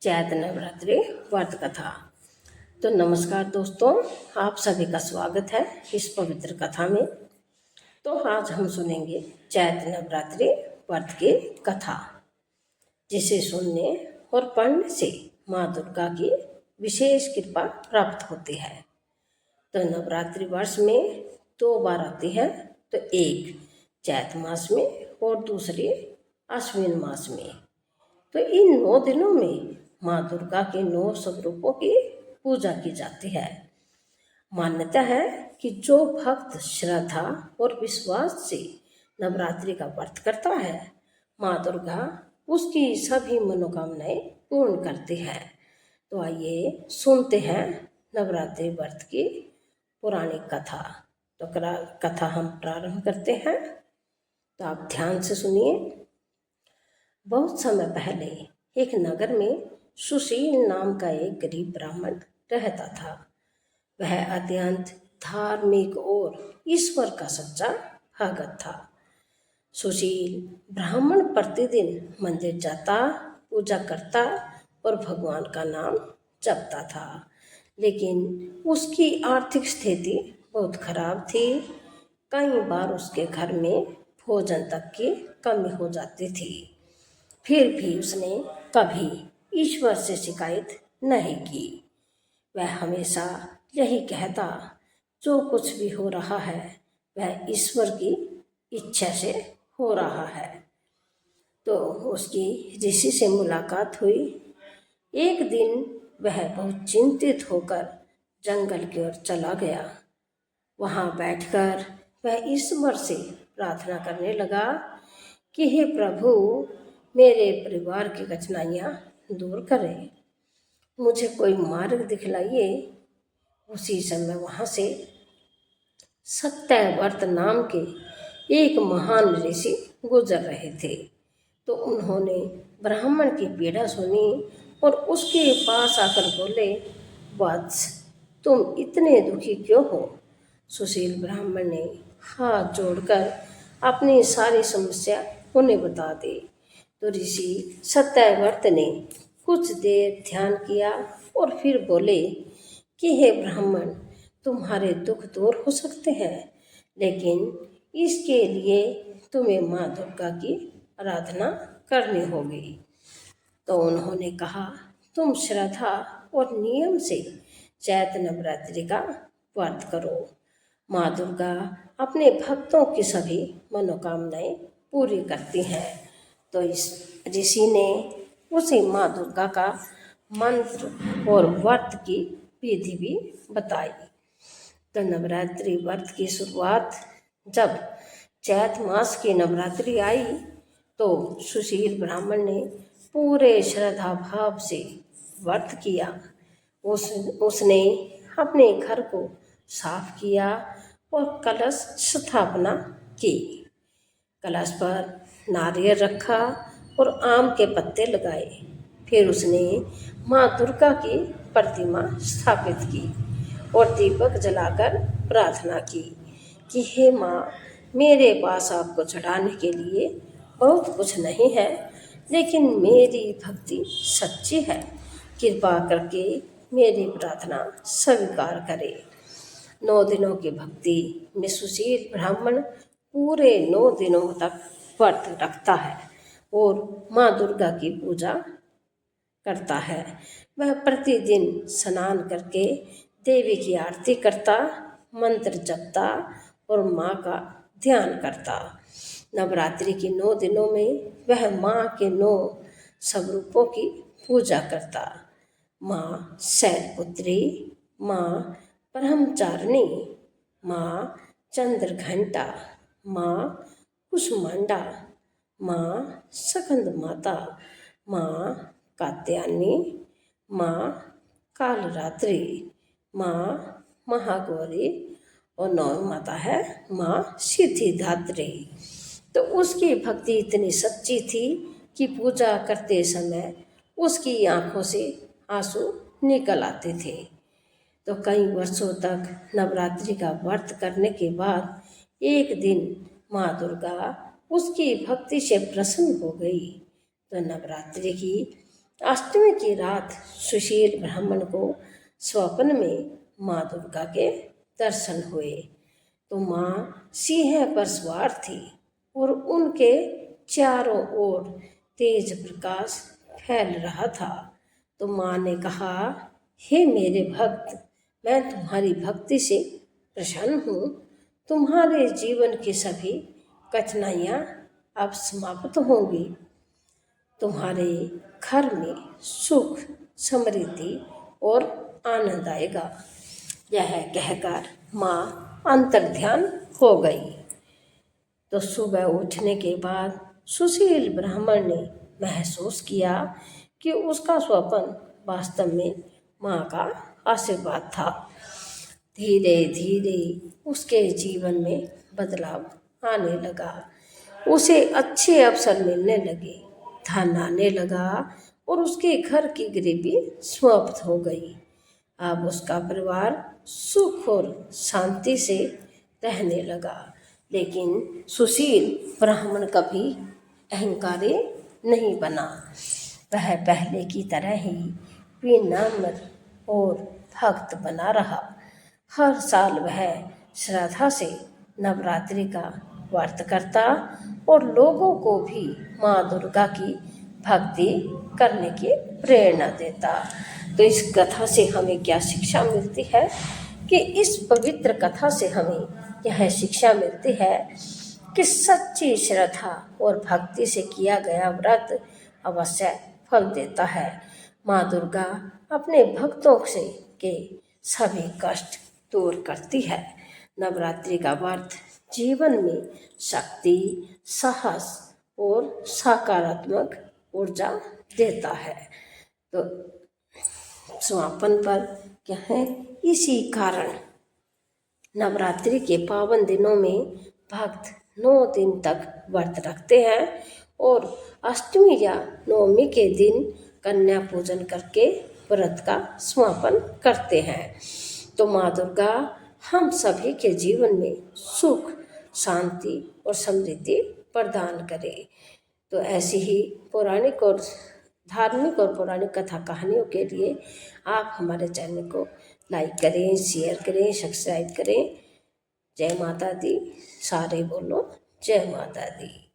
चैत्र नवरात्रि व्रत कथा। तो नमस्कार दोस्तों, आप सभी का स्वागत है इस पवित्र कथा में। तो आज हम सुनेंगे चैत्र नवरात्रि व्रत की कथा, जिसे सुनने और पढ़ने से माँ दुर्गा की विशेष कृपा प्राप्त होती है। तो नवरात्रि वर्ष में 2 बार आती है, तो एक चैत्र मास में और दूसरी आश्विन मास में। तो इन 9 दिनों में माँ दुर्गा के 9 स्वरूपों की पूजा की जाती है। मान्यता है कि जो भक्त श्रद्धा और विश्वास से नवरात्रि का व्रत करता है, माँ दुर्गा उसकी सभी मनोकामनाएं पूर्ण करती है। तो आइए सुनते हैं नवरात्रि व्रत की पुरानी कथा। तो कथा हम प्रारंभ करते हैं, तो आप ध्यान से सुनिए। बहुत समय पहले एक नगर में सुशील नाम का एक गरीब ब्राह्मण रहता था। वह अत्यंत धार्मिक और ईश्वर का सच्चा भगत था। सुशील ब्राह्मण प्रतिदिन मंदिर जाता, पूजा करता और भगवान का नाम जपता था, लेकिन उसकी आर्थिक स्थिति बहुत खराब थी। कई बार उसके घर में भोजन तक की कमी हो जाती थी। फिर भी उसने कभी ईश्वर से शिकायत नहीं की। वह हमेशा यही कहता, जो कुछ भी हो रहा है वह ईश्वर की इच्छा से हो रहा है। तो उसकी ऋषि से मुलाकात हुई। एक दिन वह बहुत चिंतित होकर जंगल की ओर चला गया। वहाँ बैठकर वह ईश्वर से प्रार्थना करने लगा कि हे प्रभु, मेरे परिवार की कठिनाइयाँ दूर करें, मुझे कोई मार्ग दिखलाइए। उसी समय वहाँ से सत्यव्रत नाम के एक महान ऋषि गुजर रहे थे। तो उन्होंने ब्राह्मण की पीड़ा सुनी और उसके पास आकर बोले, वत्स, तुम इतने दुखी क्यों हो? सुशील ब्राह्मण ने हाथ जोड़कर अपनी सारी समस्या उन्हें बता दी। तो ऋषि सत्यव्रत ने कुछ देर ध्यान किया और फिर बोले कि हे ब्राह्मण, तुम्हारे दुख दूर हो सकते हैं, लेकिन इसके लिए तुम्हें माँ दुर्गा की आराधना करनी होगी। तो उन्होंने कहा, तुम श्रद्धा और नियम से चैत्र नवरात्रि का व्रत करो। माँ दुर्गा अपने भक्तों की सभी मनोकामनाएं पूरी करती हैं। तो इस ऋषि ने उसे माँ दुर्गा का मंत्र और व्रत की विधि भी बताई। तो नवरात्रि व्रत की शुरुआत जब चैत्र मास की नवरात्रि आई, तो सुशील ब्राह्मण ने पूरे श्रद्धा भाव से व्रत किया। उसने अपने घर को साफ किया और कलश स्थापना की। कलश पर नारियल रखा और आम के पत्ते लगाए। फिर उसने माँ दुर्गा की प्रतिमा स्थापित की और दीपक जलाकर प्रार्थना की कि हे माँ, मेरे पास आपको चढ़ाने के लिए बहुत कुछ नहीं है, लेकिन मेरी भक्ति सच्ची है। कृपा करके मेरी प्रार्थना स्वीकार करें। 9 दिनों की भक्ति में सुशील ब्राह्मण पूरे 9 दिनों तक व्रत रखता है और माँ दुर्गा की पूजा करता है। वह प्रतिदिन स्नान करके देवी की आरती करता, मंत्र जपता और माँ का ध्यान करता। नवरात्रि के 9 दिनों में वह माँ के 9 स्वरूपों की पूजा करता। माँ शैलपुत्री, माँ ब्रह्मचारिणी, माँ चंद्रघंटा, माँ कुष्मांडा, माँ स्कंद माता, माँ कात्यायनी, माँ कालरात्रि, माँ महागौरी और 9वीं माता है माँ सिद्धिदात्री। तो उसकी भक्ति इतनी सच्ची थी कि पूजा करते समय उसकी आंखों से आंसू निकल आते थे। तो कई वर्षों तक नवरात्रि का व्रत करने के बाद एक दिन माँ दुर्गा उसकी भक्ति से प्रसन्न हो गई। तो नवरात्रि की अष्टमी की रात सुशील ब्राह्मण को स्वप्न में माँ दुर्गा के दर्शन हुए। तो माँ सिंह पर सवार थी और उनके चारों ओर तेज प्रकाश फैल रहा था। तो माँ ने कहा, हे मेरे भक्त, मैं तुम्हारी भक्ति से प्रसन्न हूँ। तुम्हारे जीवन की सभी कठिनाइयाँ अब समाप्त होंगी। तुम्हारे घर में सुख, समृद्धि और आनंद आएगा। यह कहकर माँ अंतर्ध्यान हो गई। तो सुबह उठने के बाद सुशील ब्राह्मण ने महसूस किया कि उसका स्वप्न वास्तव में माँ का आशीर्वाद था। धीरे धीरे उसके जीवन में बदलाव आने लगा। उसे अच्छे अवसर मिलने लगे, धन आने लगा और उसके घर की गरीबी समाप्त हो गई। अब उसका परिवार सुख और शांति से रहने लगा। लेकिन सुशील ब्राह्मण कभी अहंकारी नहीं बना। वह पहले की तरह ही विनम्र और भक्त बना रहा। हर साल वह श्रद्धा से नवरात्रि का व्रत करता और लोगों को भी माँ दुर्गा की भक्ति करने की प्रेरणा देता। तो इस कथा से हमें क्या शिक्षा मिलती है कि इस पवित्र कथा से हमें यह शिक्षा मिलती है कि सच्ची श्रद्धा और भक्ति से किया गया व्रत अवश्य फल देता है। माँ दुर्गा अपने भक्तों से के सभी कष्ट दूर करती है। नवरात्रि का व्रत जीवन में शक्ति, साहस और सकारात्मक ऊर्जा देता है। तो समापन पर क्या है, इसी कारण नवरात्रि के पावन दिनों में भक्त 9 दिन तक व्रत रखते हैं और अष्टमी या नवमी के दिन कन्या पूजन करके व्रत का समापन करते हैं। तो माँ दुर्गा हम सभी के जीवन में सुख, शांति और समृद्धि प्रदान करे। तो ऐसी ही पौराणिक और धार्मिक और पौराणिक कथा कहानियों के लिए आप हमारे चैनल को लाइक करें, शेयर करें, सब्सक्राइब करें। जय माता दी। सारे बोलो जय माता दी।